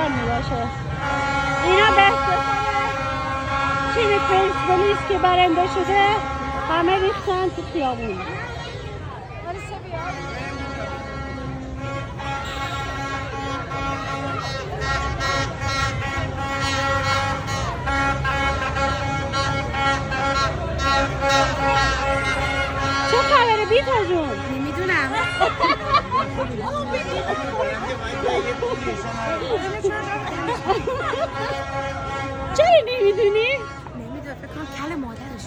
سال می باشه. اینا به افتخار تیم پرسپولیس که برنده شده همه ریختن تو خیابون. چه خبره بیتا جون؟ نمیدونم. چرا نمیدونی؟ نمیدونم فکر کنم کل مادرش.